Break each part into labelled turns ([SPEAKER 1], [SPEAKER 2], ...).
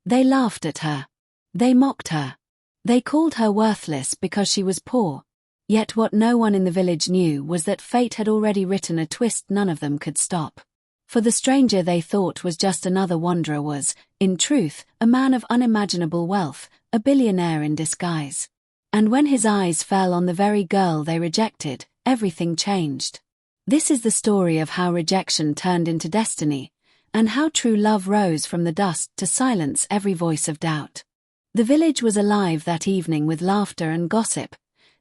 [SPEAKER 1] They laughed at her. They mocked her. They called her worthless because she was poor. Yet what no one in the village knew was that fate had already written a twist none of them could stop. For the stranger they thought was just another wanderer was, in truth, a man of unimaginable wealth, a billionaire in disguise. And when his eyes fell on the very girl they rejected, everything changed. This is the story of how rejection turned into destiny, and how true love rose from the dust to silence every voice of doubt. The village was alive that evening with laughter and gossip,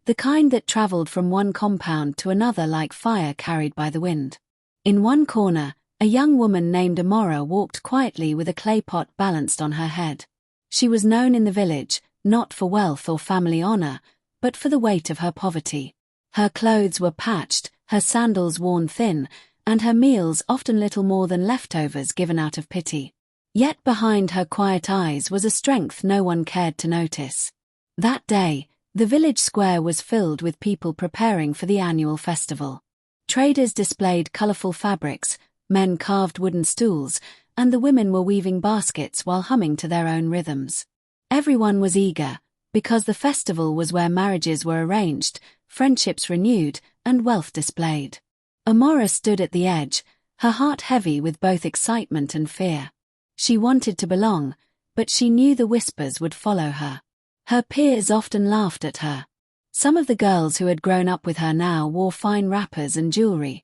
[SPEAKER 1] the kind that traveled from one compound to another like fire carried by the wind. In one corner, a young woman named Amora walked quietly with a clay pot balanced on her head. She was known in the village, not for wealth or family honor, but for the weight of her poverty. Her clothes were patched, her sandals worn thin, and her meals often little more than leftovers given out of pity. Yet behind her quiet eyes was a strength no one cared to notice. That day, the village square was filled with people preparing for the annual festival. Traders displayed colorful fabrics, men carved wooden stools, and the women were weaving baskets while humming to their own rhythms. Everyone was eager, because the festival was where marriages were arranged, friendships renewed, and wealth displayed. Amora stood at the edge, her heart heavy with both excitement and fear. She wanted to belong, but she knew the whispers would follow her. Her peers often laughed at her. Some of the girls who had grown up with her now wore fine wrappers and jewelry,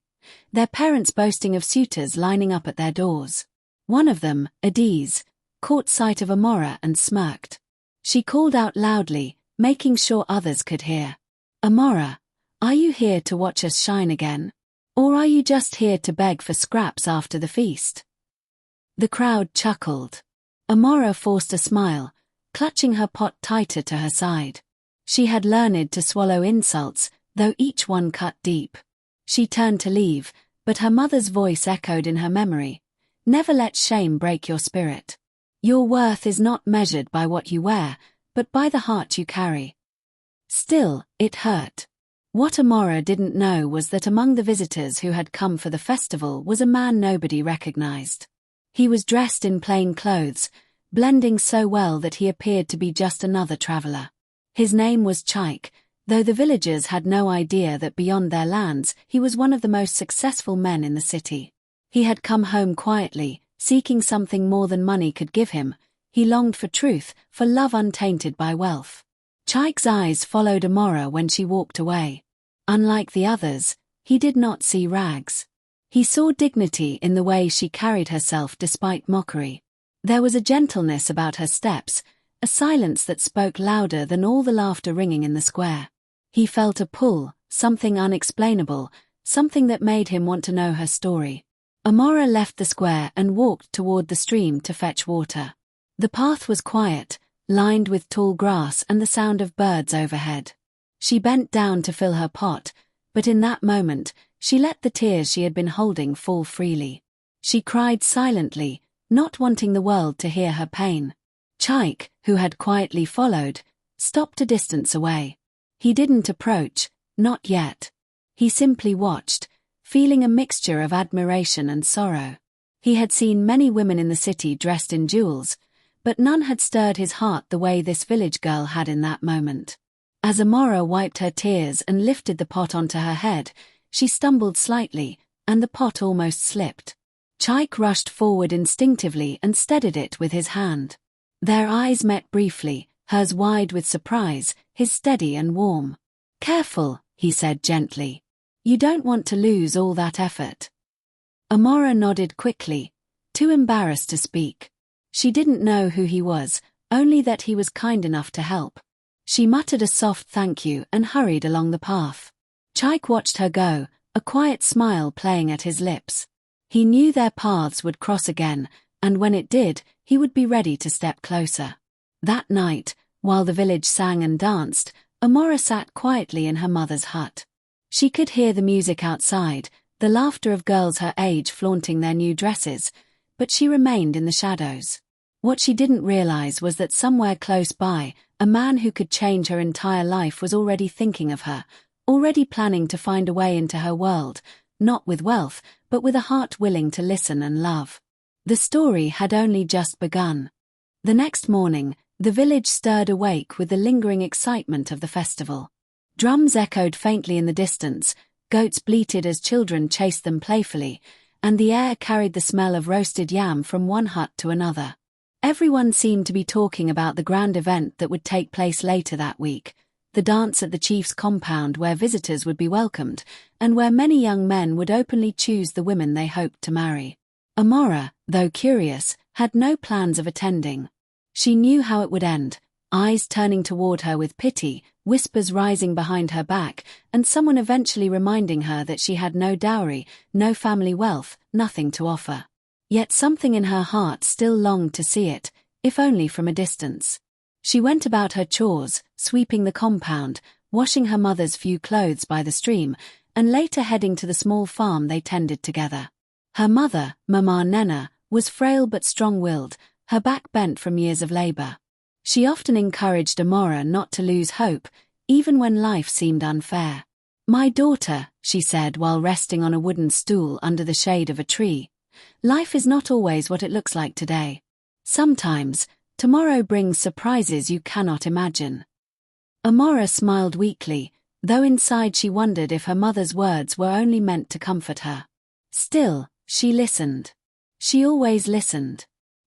[SPEAKER 1] their parents boasting of suitors lining up at their doors. One of them, Adiz, caught sight of Amora and smirked. She called out loudly, making sure others could hear. "Amora, are you here to watch us shine again? Or are you just here to beg for scraps after the feast?" The crowd chuckled. Amora forced a smile, clutching her pot tighter to her side. She had learned to swallow insults, though each one cut deep. She turned to leave, but her mother's voice echoed in her memory. "Never let shame break your spirit. Your worth is not measured by what you wear, but by the heart you carry." Still, it hurt. What Amora didn't know was that among the visitors who had come for the festival was a man nobody recognized. He was dressed in plain clothes, blending so well that he appeared to be just another traveler. His name was Chaik, though the villagers had no idea that beyond their lands he was one of the most successful men in the city. He had come home quietly, seeking something more than money could give him. He longed for truth, for love untainted by wealth. Chaik's eyes followed Amora when she walked away. Unlike the others, he did not see rags. He saw dignity in the way she carried herself despite mockery. There was a gentleness about her steps, a silence that spoke louder than all the laughter ringing in the square. He felt a pull, something unexplainable, something that made him want to know her story. Amora left the square and walked toward the stream to fetch water. The path was quiet, lined with tall grass and the sound of birds overhead. She bent down to fill her pot, but in that moment, she let the tears she had been holding fall freely. She cried silently, not wanting the world to hear her pain. Chaik, who had quietly followed, stopped a distance away. He didn't approach, not yet. He simply watched, feeling a mixture of admiration and sorrow. He had seen many women in the city dressed in jewels, but none had stirred his heart the way this village girl had in that moment. As Amora wiped her tears and lifted the pot onto her head, she stumbled slightly, and the pot almost slipped. Chaik rushed forward instinctively and steadied it with his hand. Their eyes met briefly, hers wide with surprise, his steady and warm. "Careful," he said gently. "You don't want to lose all that effort." Amora nodded quickly, too embarrassed to speak. She didn't know who he was, only that he was kind enough to help. She muttered a soft thank you and hurried along the path. Chaik watched her go, a quiet smile playing at his lips. He knew their paths would cross again, and when it did, he would be ready to step closer. That night, while the village sang and danced, Amora sat quietly in her mother's hut. She could hear the music outside, the laughter of girls her age flaunting their new dresses, but she remained in the shadows. What she didn't realize was that somewhere close by, a man who could change her entire life was already thinking of her, already planning to find a way into her world, not with wealth, but with a heart willing to listen and love. The story had only just begun. The next morning, the village stirred awake with the lingering excitement of the festival. Drums echoed faintly in the distance, goats bleated as children chased them playfully, and the air carried the smell of roasted yam from one hut to another. Everyone seemed to be talking about the grand event that would take place later that week, the dance at the chief's compound where visitors would be welcomed, and where many young men would openly choose the women they hoped to marry. Amora, though curious, had no plans of attending. She knew how it would end, eyes turning toward her with pity, whispers rising behind her back, and someone eventually reminding her that she had no dowry, no family wealth, nothing to offer. Yet something in her heart still longed to see it, if only from a distance. She went about her chores, sweeping the compound, washing her mother's few clothes by the stream, and later heading to the small farm they tended together. Her mother, Mama Nena, was frail but strong-willed, her back bent from years of labor. She often encouraged Amora not to lose hope, even when life seemed unfair. "My daughter," she said while resting on a wooden stool under the shade of a tree, "life is not always what it looks like today. Sometimes, tomorrow brings surprises you cannot imagine." Amora smiled weakly, though inside she wondered if her mother's words were only meant to comfort her. Still, she listened. She always listened.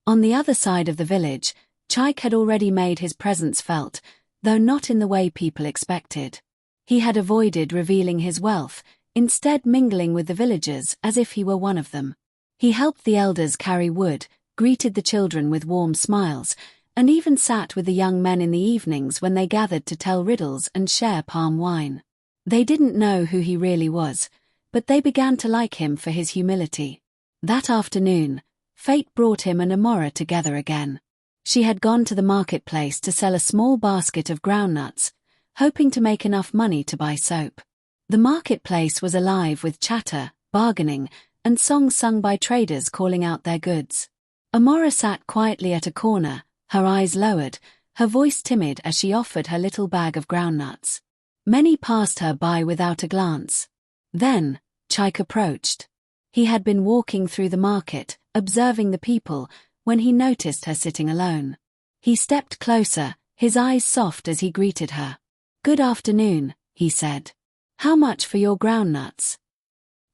[SPEAKER 1] On the other side of the village, Chaik had already made his presence felt, though not in the way people expected. He had avoided revealing his wealth, instead mingling with the villagers as if he were one of them. He helped the elders carry wood, greeted the children with warm smiles, and even sat with the young men in the evenings when they gathered to tell riddles and share palm wine. They didn't know who he really was, but they began to like him for his humility. That afternoon, fate brought him and Amora together again. She had gone to the marketplace to sell a small basket of groundnuts, hoping to make enough money to buy soap. The marketplace was alive with chatter, bargaining, and songs sung by traders calling out their goods. Amora sat quietly at a corner, her eyes lowered, her voice timid as she offered her little bag of groundnuts. Many passed her by without a glance. Then, Chaik approached. He had been walking through the market, observing the people, when he noticed her sitting alone. He stepped closer, his eyes soft as he greeted her. "Good afternoon," he said. "How much for your groundnuts?"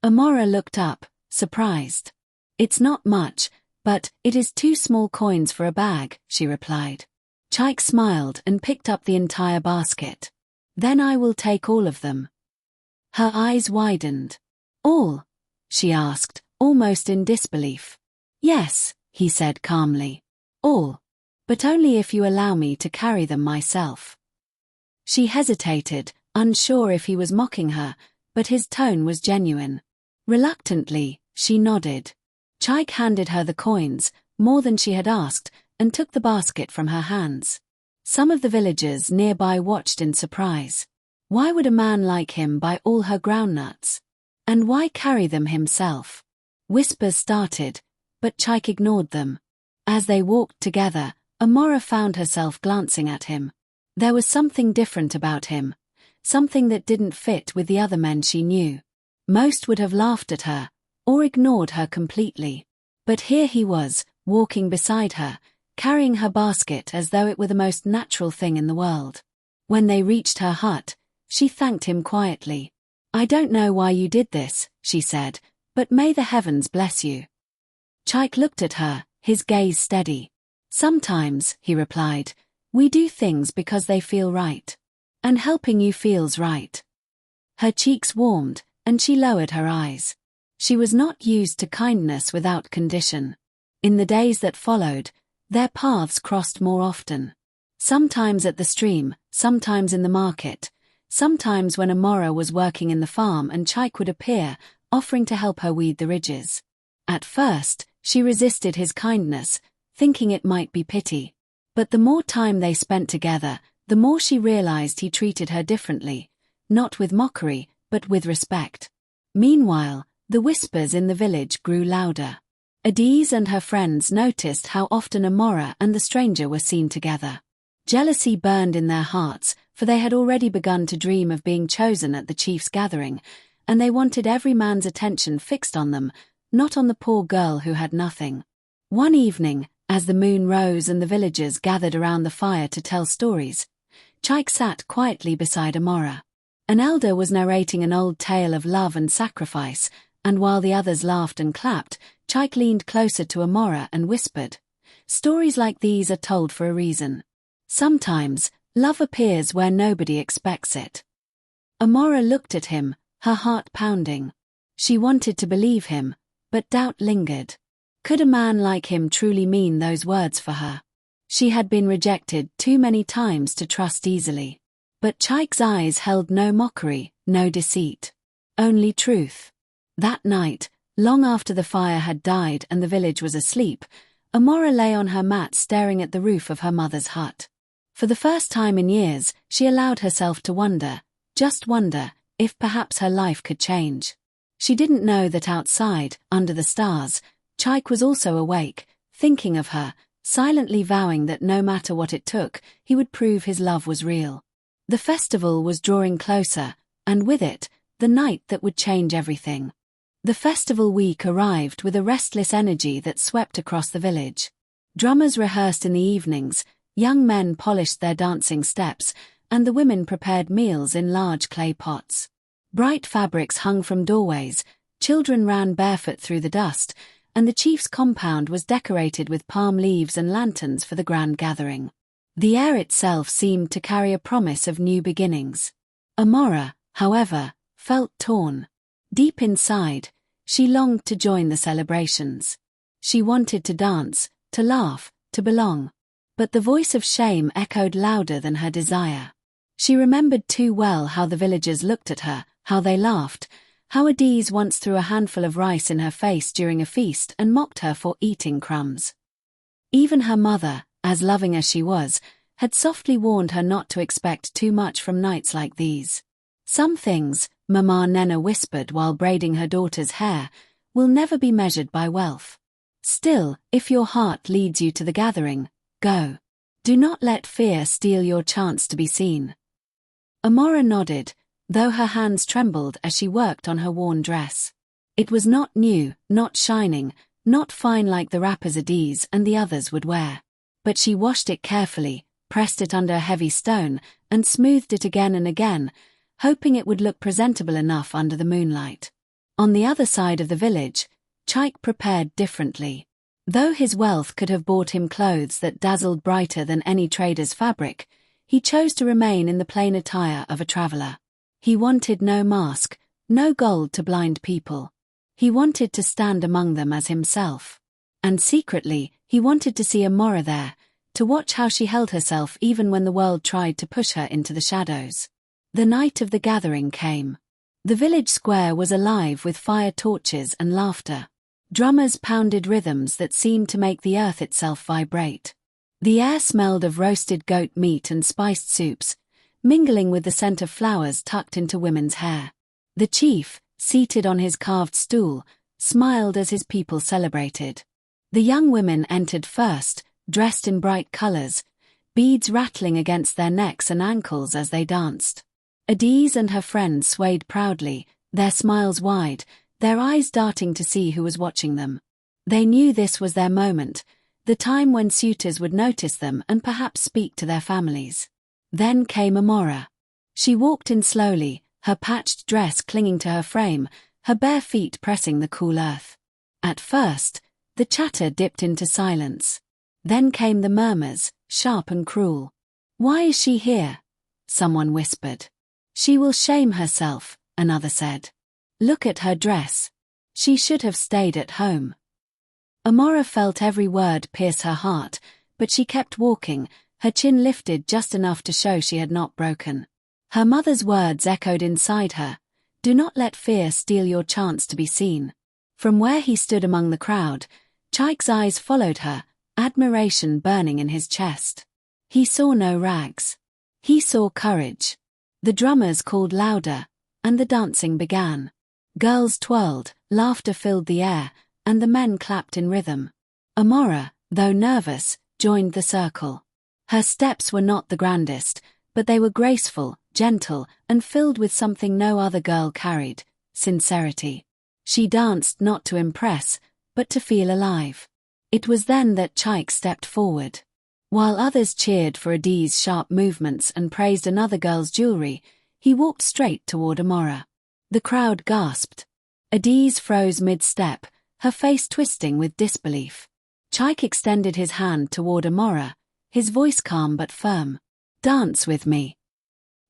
[SPEAKER 1] Amora looked up, surprised. "It's not much, but it is 2 small coins for a bag," she replied. Chaik smiled and picked up the entire basket. "Then I will take all of them." Her eyes widened. "All?" she asked, almost in disbelief. "Yes," he said calmly. "All. But only if you allow me to carry them myself." She hesitated, unsure if he was mocking her, but his tone was genuine. Reluctantly, she nodded. Chaik handed her the coins, more than she had asked, and took the basket from her hands. Some of the villagers nearby watched in surprise. Why would a man like him buy all her groundnuts? And why carry them himself? Whispers started, but Chaik ignored them. As they walked together, Amora found herself glancing at him. There was something different about him, something that didn't fit with the other men she knew. Most would have laughed at her, or ignored her completely. But here he was, walking beside her, carrying her basket as though it were the most natural thing in the world. When they reached her hut, she thanked him quietly. "I don't know why you did this," she said, "but may the heavens bless you." Chaik looked at her, his gaze steady. "Sometimes," he replied, "we do things because they feel right. And helping you feels right." Her cheeks warmed, and she lowered her eyes. She was not used to kindness without condition. In the days that followed, their paths crossed more often. Sometimes at the stream, sometimes in the market, sometimes when Amora was working in the farm and Chaik would appear, offering to help her weed the ridges. At first, she resisted his kindness, thinking it might be pity. But the more time they spent together, the more she realized he treated her differently, not with mockery, but with respect. Meanwhile, the whispers in the village grew louder. Adiz and her friends noticed how often Amora and the stranger were seen together. Jealousy burned in their hearts, for they had already begun to dream of being chosen at the chief's gathering, and they wanted every man's attention fixed on them, not on the poor girl who had nothing. One evening, As the moon rose and the villagers gathered around the fire to tell stories, Chaik sat quietly beside Amora. An elder was narrating an old tale of love and sacrifice, and while the others laughed and clapped, Chaik leaned closer to Amora and whispered, "Stories like these are told for a reason. Sometimes, love appears where nobody expects it." Amora looked at him, her heart pounding. She wanted to believe him, but doubt lingered. Could a man like him truly mean those words for her? She had been rejected too many times to trust easily. But Chaik's eyes held no mockery, no deceit. Only truth. That night, long after the fire had died and the village was asleep, Amora lay on her mat staring at the roof of her mother's hut. For the first time in years, she allowed herself to wonder, just wonder, if perhaps her life could change. She didn't know that outside, under the stars, Chaik was also awake, thinking of her, silently vowing that no matter what it took, he would prove his love was real. The festival was drawing closer, and with it, the night that would change everything. The festival week arrived with a restless energy that swept across the village. Drummers rehearsed in the evenings, young men polished their dancing steps, and the women prepared meals in large clay pots. Bright fabrics hung from doorways, children ran barefoot through the dust, and the chief's compound was decorated with palm leaves and lanterns for the grand gathering. The air itself seemed to carry a promise of new beginnings. Amora, however, felt torn. Deep inside, she longed to join the celebrations. She wanted to dance, to laugh, to belong. But the voice of shame echoed louder than her desire. She remembered too well how the villagers looked at her, how they laughed, how Adiz once threw a handful of rice in her face during a feast and mocked her for eating crumbs. Even her mother, as loving as she was, had softly warned her not to expect too much from nights like these. "Some things," Mama Nena whispered while braiding her daughter's hair, "will never be measured by wealth. Still, if your heart leads you to the gathering, go. Do not let fear steal your chance to be seen." Amora nodded, though her hands trembled as she worked on her worn dress. It was not new, not shining, not fine like the wrappers Adiz and the others would wear. But she washed it carefully, pressed it under a heavy stone, and smoothed it again and again, hoping it would look presentable enough under the moonlight. On the other side of the village, Chaik prepared differently. Though his wealth could have bought him clothes that dazzled brighter than any trader's fabric, he chose to remain in the plain attire of a traveler. He wanted no mask, no gold to blind people. He wanted to stand among them as himself. And secretly, he wanted to see Amora there, to watch how she held herself even when the world tried to push her into the shadows. The night of the gathering came. The village square was alive with fire torches and laughter. Drummers pounded rhythms that seemed to make the earth itself vibrate. The air smelled of roasted goat meat and spiced soups, mingling with the scent of flowers tucked into women's hair. The chief, seated on his carved stool, smiled as his people celebrated. The young women entered first, dressed in bright colors, beads rattling against their necks and ankles as they danced. Adiz and her friends swayed proudly, their smiles wide, their eyes darting to see who was watching them. They knew this was their moment, the time when suitors would notice them and perhaps speak to their families. Then came Amora. She walked in slowly, her patched dress clinging to her frame, her bare feet pressing the cool earth. At first, the chatter dipped into silence. Then came the murmurs, sharp and cruel. "Why is she here?" someone whispered. "She will shame herself," another said. "Look at her dress. She should have stayed at home." Amora felt every word pierce her heart, but she kept walking, her chin lifted just enough to show she had not broken. Her mother's words echoed inside her, "Do not let fear steal your chance to be seen." From where he stood among the crowd, Chaik's eyes followed her, admiration burning in his chest. He saw no rags. He saw courage. The drummers called louder, and the dancing began. Girls twirled, laughter filled the air, and the men clapped in rhythm. Amora, though nervous, joined the circle. Her steps were not the grandest, but they were graceful, gentle, and filled with something no other girl carried: sincerity. She danced not to impress, but to feel alive. It was then that Chaik stepped forward. While others cheered for Adi's sharp movements and praised another girl's jewelry, he walked straight toward Amora. The crowd gasped. Adiz froze mid-step, her face twisting with disbelief. Chaik extended his hand toward Amora, his voice calm but firm. "Dance with me."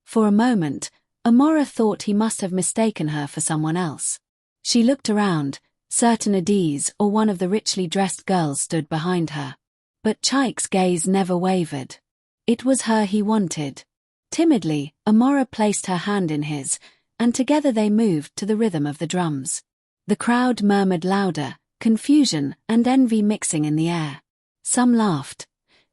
[SPEAKER 1] For a moment, Amora thought he must have mistaken her for someone else. She looked around, certain Adiz or one of the richly dressed girls stood behind her. But Chaik's gaze never wavered. It was her he wanted. Timidly, Amora placed her hand in his, and together they moved to the rhythm of the drums. The crowd murmured louder, confusion and envy mixing in the air. Some laughed,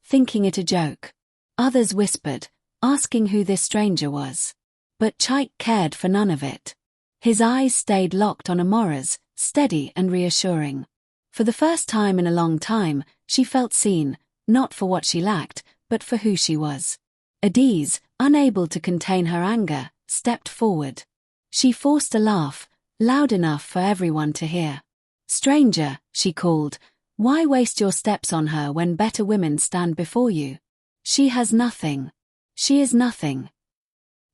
[SPEAKER 1] thinking it a joke. Others whispered, asking who this stranger was. But Chaik cared for none of it. His eyes stayed locked on Amora's, steady and reassuring. For the first time in a long time, she felt seen, not for what she lacked, but for who she was. Adiz, unable to contain her anger, stepped forward. She forced a laugh, loud enough for everyone to hear. "Stranger," she called, "why waste your steps on her when better women stand before you? She has nothing. She is nothing."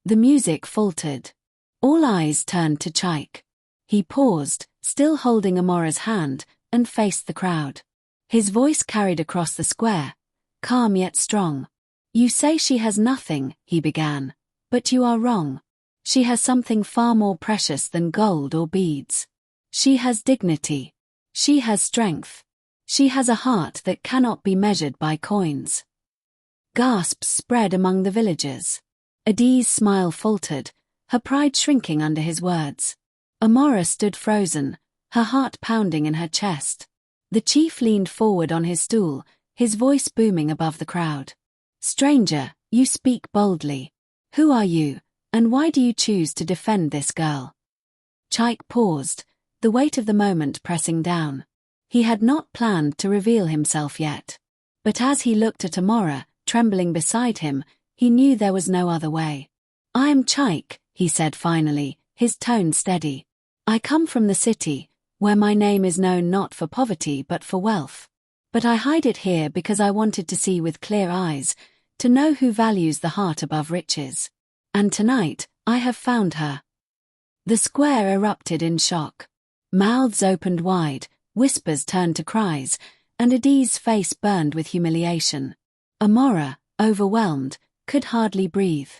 [SPEAKER 1] The music faltered. All eyes turned to Chaik. He paused, still holding Amora's hand, and faced the crowd. His voice carried across the square, calm yet strong. "You say she has nothing," he began, "but you are wrong. She has something far more precious than gold or beads. She has dignity. She has strength. She has a heart that cannot be measured by coins." Gasps spread among the villagers. Adiz's smile faltered, her pride shrinking under his words. Amora stood frozen, her heart pounding in her chest. The chief leaned forward on his stool, his voice booming above the crowd. "Stranger, you speak boldly. Who are you, and why do you choose to defend this girl?" Chaik paused, the weight of the moment pressing down. He had not planned to reveal himself yet. But as he looked at Amora, trembling beside him, he knew there was no other way. "I am Chaik," he said finally, his tone steady. "I come from the city, where my name is known not for poverty but for wealth. But I hide it here because I wanted to see with clear eyes, to know who values the heart above riches. And tonight, I have found her." The square erupted in shock. Mouths opened wide, whispers turned to cries, and Adiz's face burned with humiliation. Amora, overwhelmed, could hardly breathe.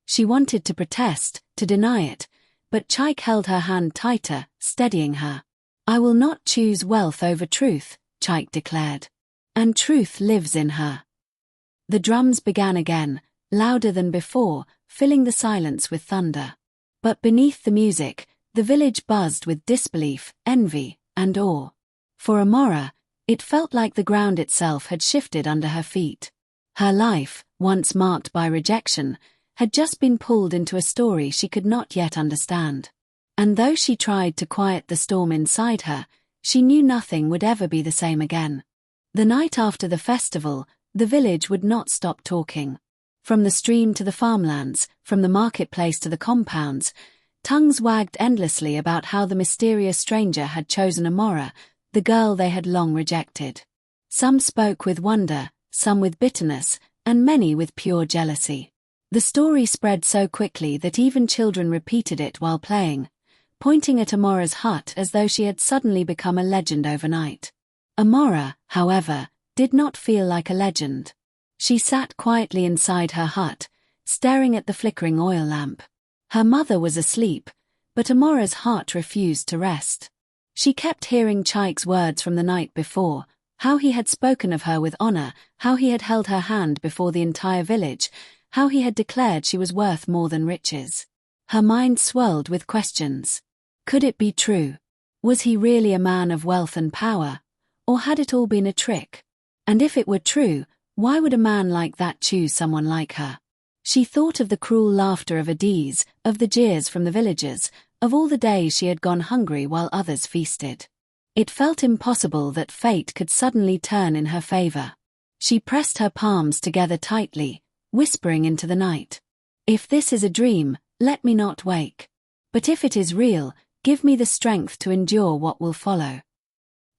[SPEAKER 1] She wanted to protest, to deny it, but Chaik held her hand tighter, steadying her. "I will not choose wealth over truth," Chaik declared. "And truth lives in her." The drums began again, louder than before, filling the silence with thunder. But beneath the music, the village buzzed with disbelief, envy, and awe. For Amora, it felt like the ground itself had shifted under her feet. Her life, once marked by rejection, had just been pulled into a story she could not yet understand. And though she tried to quiet the storm inside her, she knew nothing would ever be the same again. The night after the festival, the village would not stop talking. From the stream to the farmlands, from the marketplace to the compounds, tongues wagged endlessly about how the mysterious stranger had chosen Amora, the girl they had long rejected. Some spoke with wonder, some with bitterness, and many with pure jealousy. The story spread so quickly that even children repeated it while playing, pointing at Amora's hut as though she had suddenly become a legend overnight. Amora, however, did not feel like a legend. She sat quietly inside her hut, staring at the flickering oil lamp. Her mother was asleep, but Amora's heart refused to rest. She kept hearing Chaik's words from the night before, how he had spoken of her with honor, how he had held her hand before the entire village, how he had declared she was worth more than riches. Her mind swirled with questions. Could it be true? Was he really a man of wealth and power? Or had it all been a trick? And if it were true, why would a man like that choose someone like her? She thought of the cruel laughter of Adiz, of the jeers from the villagers, of all the days she had gone hungry while others feasted. It felt impossible that fate could suddenly turn in her favor. She pressed her palms together tightly, whispering into the night. "If this is a dream, let me not wake. But if it is real, give me the strength to endure what will follow."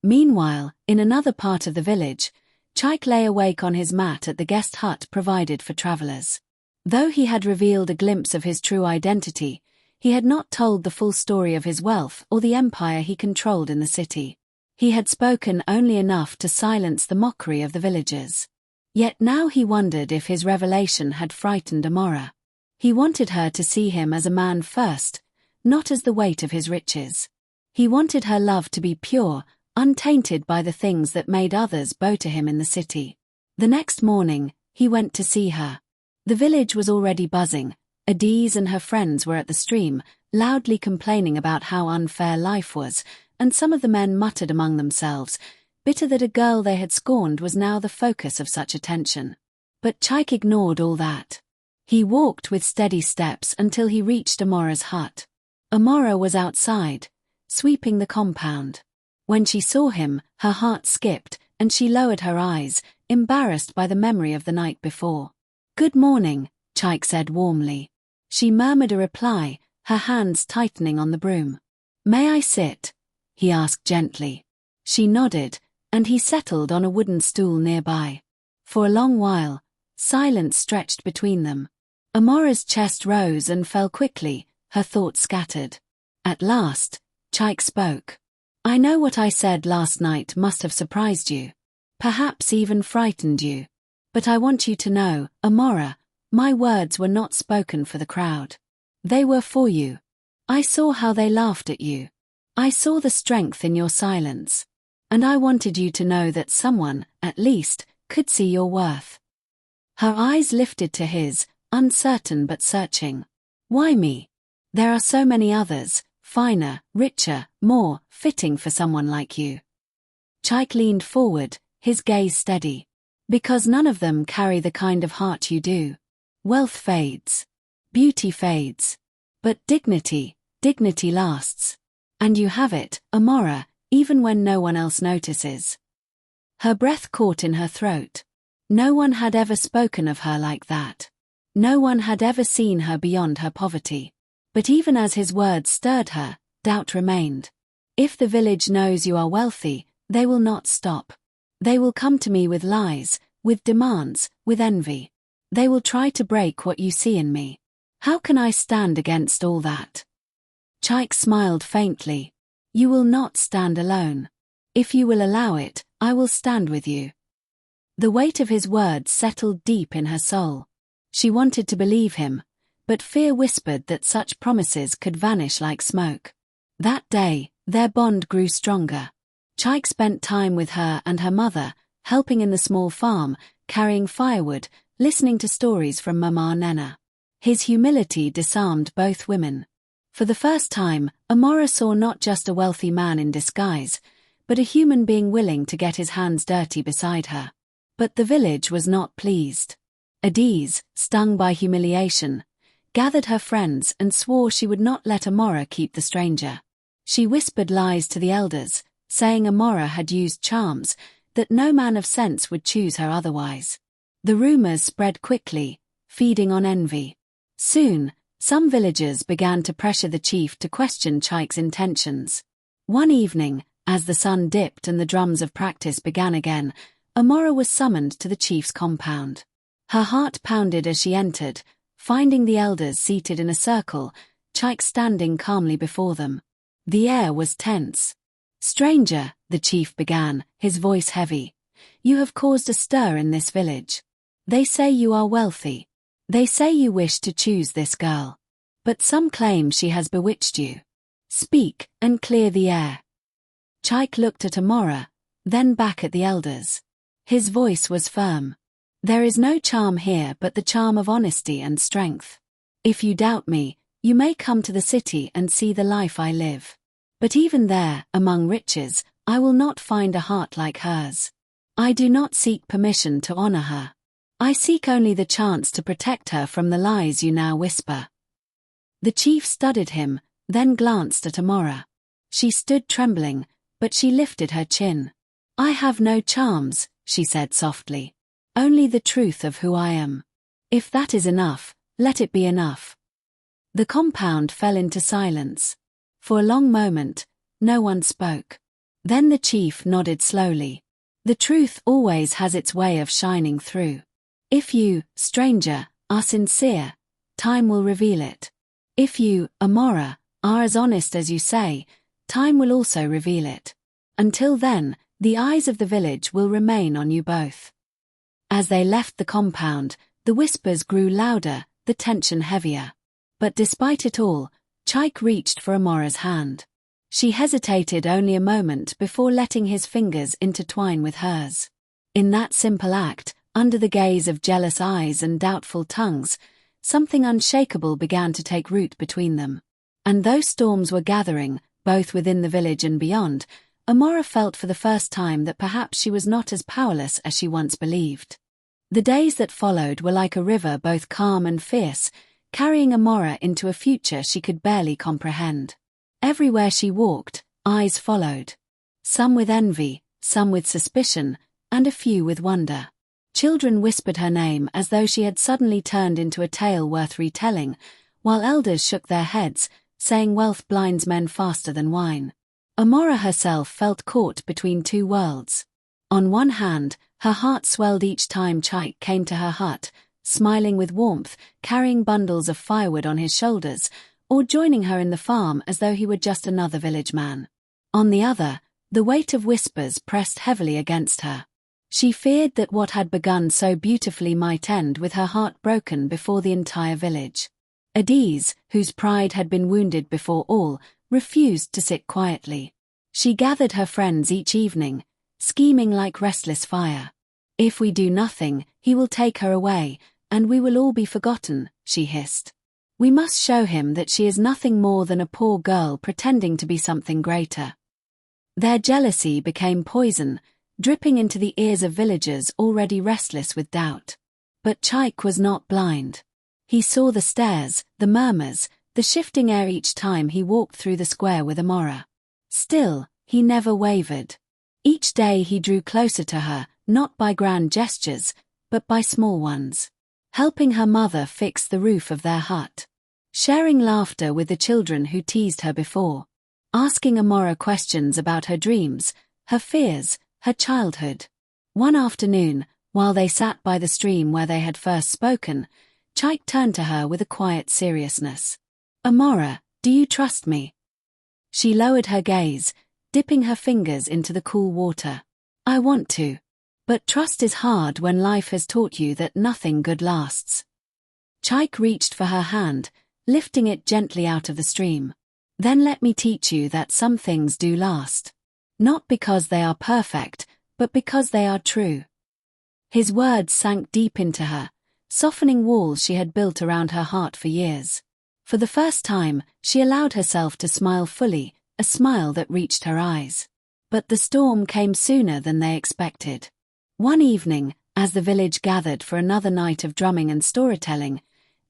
[SPEAKER 1] Meanwhile, in another part of the village, Chaik lay awake on his mat at the guest hut provided for travelers. Though he had revealed a glimpse of his true identity, he had not told the full story of his wealth or the empire he controlled in the city. He had spoken only enough to silence the mockery of the villagers. Yet now he wondered if his revelation had frightened Amora. He wanted her to see him as a man first, not as the weight of his riches. He wanted her love to be pure, untainted by the things that made others bow to him in the city. The next morning, he went to see her. The village was already buzzing. Adiz and her friends were at the stream, loudly complaining about how unfair life was, and some of the men muttered among themselves, bitter that a girl they had scorned was now the focus of such attention. But Chaik ignored all that. He walked with steady steps until he reached Amora's hut. Amora was outside, sweeping the compound. When she saw him, her heart skipped, and she lowered her eyes, embarrassed by the memory of the night before. "Good morning," Chaik said warmly. She murmured a reply, her hands tightening on the broom. "May I sit?" he asked gently. She nodded, and he settled on a wooden stool nearby. For a long while, silence stretched between them. Amora's chest rose and fell quickly, her thoughts scattered. At last, Chaik spoke. "I know what I said last night must have surprised you. Perhaps even frightened you. But I want you to know, Amora, my words were not spoken for the crowd. They were for you. I saw how they laughed at you. I saw the strength in your silence. And I wanted you to know that someone, at least, could see your worth." Her eyes lifted to his, uncertain but searching. "Why me? There are so many others, finer, richer, more fitting for someone like you." Chaik leaned forward, his gaze steady. "Because none of them carry the kind of heart you do. Wealth fades. Beauty fades. But dignity lasts. And you have it, Amora, even when no one else notices." Her breath caught in her throat. No one had ever spoken of her like that. No one had ever seen her beyond her poverty. But even as his words stirred her, doubt remained. "If the village knows you are wealthy, they will not stop. They will come to me with lies, with demands, with envy. They will try to break what you see in me. How can I stand against all that?" Chaik smiled faintly. "You will not stand alone. If you will allow it, I will stand with you." The weight of his words settled deep in her soul. She wanted to believe him, but fear whispered that such promises could vanish like smoke. That day, their bond grew stronger. Chaik spent time with her and her mother, helping in the small farm, carrying firewood, listening to stories from Mama Nena. His humility disarmed both women. For the first time, Amora saw not just a wealthy man in disguise, but a human being willing to get his hands dirty beside her. But the village was not pleased. Adiz, stung by humiliation, gathered her friends and swore she would not let Amora keep the stranger. She whispered lies to the elders, saying Amora had used charms, that no man of sense would choose her otherwise. The rumors spread quickly, feeding on envy. Soon, some villagers began to pressure the chief to question Chaik's intentions. One evening, as the sun dipped and the drums of practice began again, Amora was summoned to the chief's compound. Her heart pounded as she entered, finding the elders seated in a circle, Chaik standing calmly before them. The air was tense. "Stranger," the chief began, his voice heavy, "you have caused a stir in this village. They say you are wealthy. They say you wish to choose this girl. But some claim she has bewitched you. Speak, and clear the air." Chaik looked at Amora, then back at the elders. His voice was firm. "There is no charm here but the charm of honesty and strength. If you doubt me, you may come to the city and see the life I live. But even there, among riches, I will not find a heart like hers. I do not seek permission to honor her. I seek only the chance to protect her from the lies you now whisper." The chief studied him, then glanced at Amora. She stood trembling, but she lifted her chin. "I have no charms," she said softly. "Only the truth of who I am. If that is enough, let it be enough." The compound fell into silence. For a long moment, no one spoke. Then the chief nodded slowly. The truth always has its way of shining through. If you, stranger, are sincere, time will reveal it. If you, Amora, are as honest as you say, time will also reveal it. Until then, the eyes of the village will remain on you both. As they left the compound, the whispers grew louder, the tension heavier. But despite it all, Chaik reached for Amora's hand. She hesitated only a moment before letting his fingers intertwine with hers. In that simple act, under the gaze of jealous eyes and doubtful tongues, something unshakable began to take root between them. And though storms were gathering, both within the village and beyond, Amora felt for the first time that perhaps she was not as powerless as she once believed. The days that followed were like a river, both calm and fierce, carrying Amora into a future she could barely comprehend. Everywhere she walked, eyes followed. Some with envy, some with suspicion, and a few with wonder. Children whispered her name as though she had suddenly turned into a tale worth retelling, while elders shook their heads, saying wealth blinds men faster than wine. Amora herself felt caught between two worlds. On one hand, her heart swelled each time Chaik came to her hut, smiling with warmth, carrying bundles of firewood on his shoulders, or joining her in the farm as though he were just another village man. On the other, the weight of whispers pressed heavily against her. She feared that what had begun so beautifully might end with her heart broken before the entire village. Adiz, whose pride had been wounded before all, refused to sit quietly. She gathered her friends each evening, scheming like restless fire. If we do nothing, he will take her away, and we will all be forgotten, she hissed. We must show him that she is nothing more than a poor girl pretending to be something greater. Their jealousy became poison, dripping into the ears of villagers already restless with doubt. But Chaik was not blind. He saw the stares, the murmurs, the shifting air each time he walked through the square with Amora. Still, he never wavered. Each day he drew closer to her, not by grand gestures, but by small ones. Helping her mother fix the roof of their hut. Sharing laughter with the children who teased her before. Asking Amora questions about her dreams, her fears, her childhood. One afternoon, while they sat by the stream where they had first spoken, Chaik turned to her with a quiet seriousness. Amora, do you trust me? She lowered her gaze, dipping her fingers into the cool water. I want to. But trust is hard when life has taught you that nothing good lasts. Chaik reached for her hand, lifting it gently out of the stream. Then let me teach you that some things do last. Not because they are perfect, but because they are true. His words sank deep into her, softening walls she had built around her heart for years. For the first time, she allowed herself to smile fully, a smile that reached her eyes. But the storm came sooner than they expected. One evening, as the village gathered for another night of drumming and storytelling,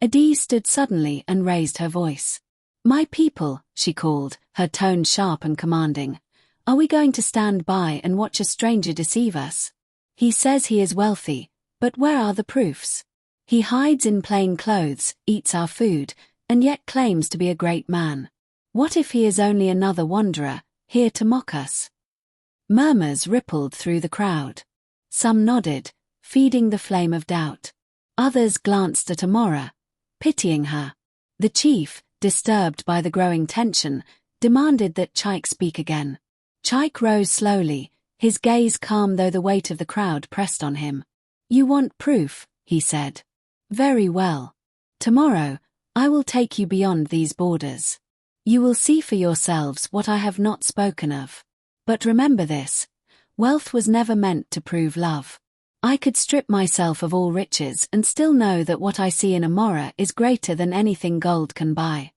[SPEAKER 1] Adiz stood suddenly and raised her voice. My people, she called, her tone sharp and commanding. Are we going to stand by and watch a stranger deceive us? He says he is wealthy, but where are the proofs? He hides in plain clothes, eats our food, and yet claims to be a great man. What if he is only another wanderer, here to mock us? Murmurs rippled through the crowd. Some nodded, feeding the flame of doubt. Others glanced at Amora, pitying her. The chief, disturbed by the growing tension, demanded that Chaik speak again. Chaik rose slowly, his gaze calm though the weight of the crowd pressed on him. You want proof, he said. Very well. Tomorrow, I will take you beyond these borders. You will see for yourselves what I have not spoken of. But remember this, wealth was never meant to prove love. I could strip myself of all riches and still know that what I see in Amora is greater than anything gold can buy.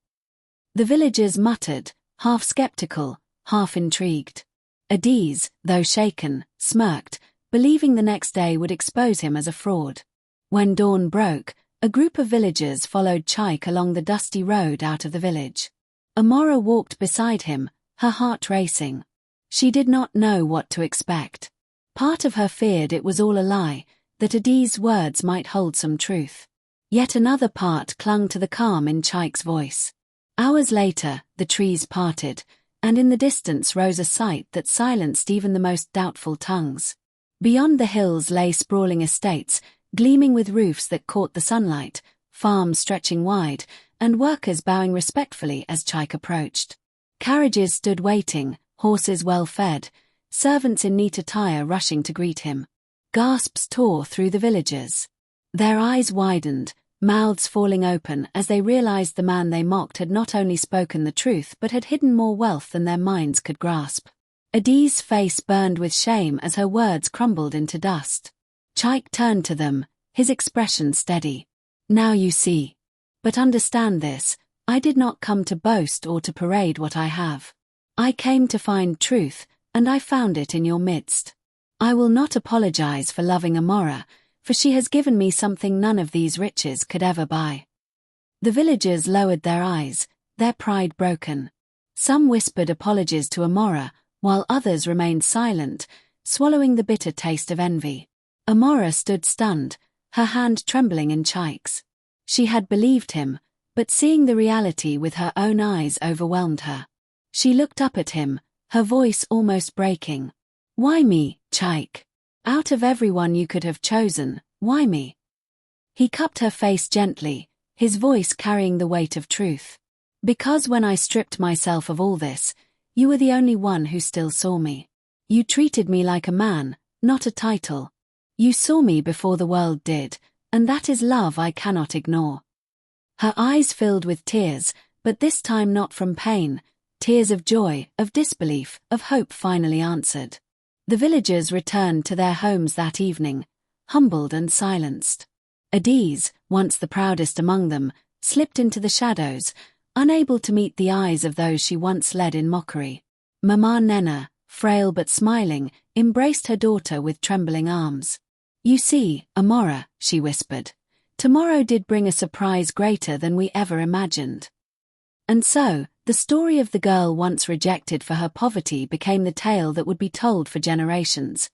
[SPEAKER 1] The villagers muttered, half skeptical, half intrigued. Adiz, though shaken, smirked, believing the next day would expose him as a fraud. When dawn broke, a group of villagers followed Chaik along the dusty road out of the village. Amora walked beside him, her heart racing. She did not know what to expect. Part of her feared it was all a lie, that Adiz's words might hold some truth. Yet another part clung to the calm in Chaik's voice. Hours later, the trees parted, and in the distance rose a sight that silenced even the most doubtful tongues. Beyond the hills lay sprawling estates, gleaming with roofs that caught the sunlight, farms stretching wide, and workers bowing respectfully as Chaik approached. Carriages stood waiting, horses well fed, servants in neat attire rushing to greet him. Gasps tore through the villagers. Their eyes widened, mouths falling open as they realized the man they mocked had not only spoken the truth but had hidden more wealth than their minds could grasp. Adi's face burned with shame as her words crumbled into dust. Chaik turned to them, his expression steady. "Now you see. But understand this, I did not come to boast or to parade what I have. I came to find truth, and I found it in your midst. I will not apologize for loving Amora, for she has given me something none of these riches could ever buy." The villagers lowered their eyes, their pride broken. Some whispered apologies to Amora, while others remained silent, swallowing the bitter taste of envy. Amora stood stunned, her hand trembling in Chaik's. She had believed him, but seeing the reality with her own eyes overwhelmed her. She looked up at him, her voice almost breaking. "Why me, Chaik? Out of everyone you could have chosen, why me?" He cupped her face gently, his voice carrying the weight of truth. "Because when I stripped myself of all this, you were the only one who still saw me. You treated me like a man, not a title. You saw me before the world did, and that is love I cannot ignore." Her eyes filled with tears, but this time not from pain, tears of joy, of disbelief, of hope finally answered. The villagers returned to their homes that evening, humbled and silenced. Adiz, once the proudest among them, slipped into the shadows, unable to meet the eyes of those she once led in mockery. Mama Nena, frail but smiling, embraced her daughter with trembling arms. "You see, Amora," she whispered, "tomorrow did bring a surprise greater than we ever imagined." And so, the story of the girl once rejected for her poverty became the tale that would be told for generations.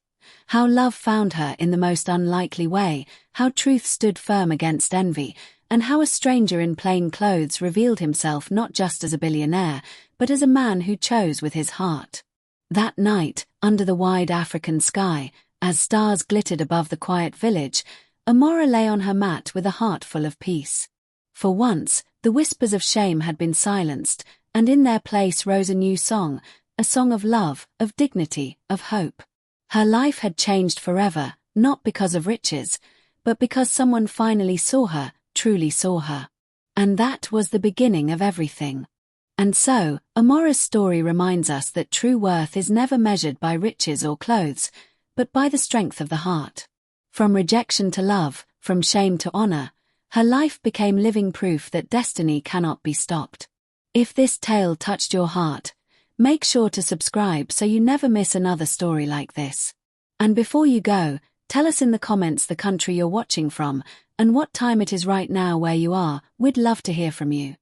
[SPEAKER 1] How love found her in the most unlikely way, how truth stood firm against envy, and how a stranger in plain clothes revealed himself not just as a billionaire, but as a man who chose with his heart. That night, under the wide African sky, as stars glittered above the quiet village, Amora lay on her mat with a heart full of peace. For once, the whispers of shame had been silenced, and in their place rose a new song, a song of love, of dignity, of hope. Her life had changed forever, not because of riches, but because someone finally saw her, truly saw her. And that was the beginning of everything. And so, Amora's story reminds us that true worth is never measured by riches or clothes, but by the strength of the heart. From rejection to love, from shame to honor, her life became living proof that destiny cannot be stopped. If this tale touched your heart, make sure to subscribe so you never miss another story like this. And before you go, tell us in the comments the country you're watching from, and what time it is right now where you are. We'd love to hear from you.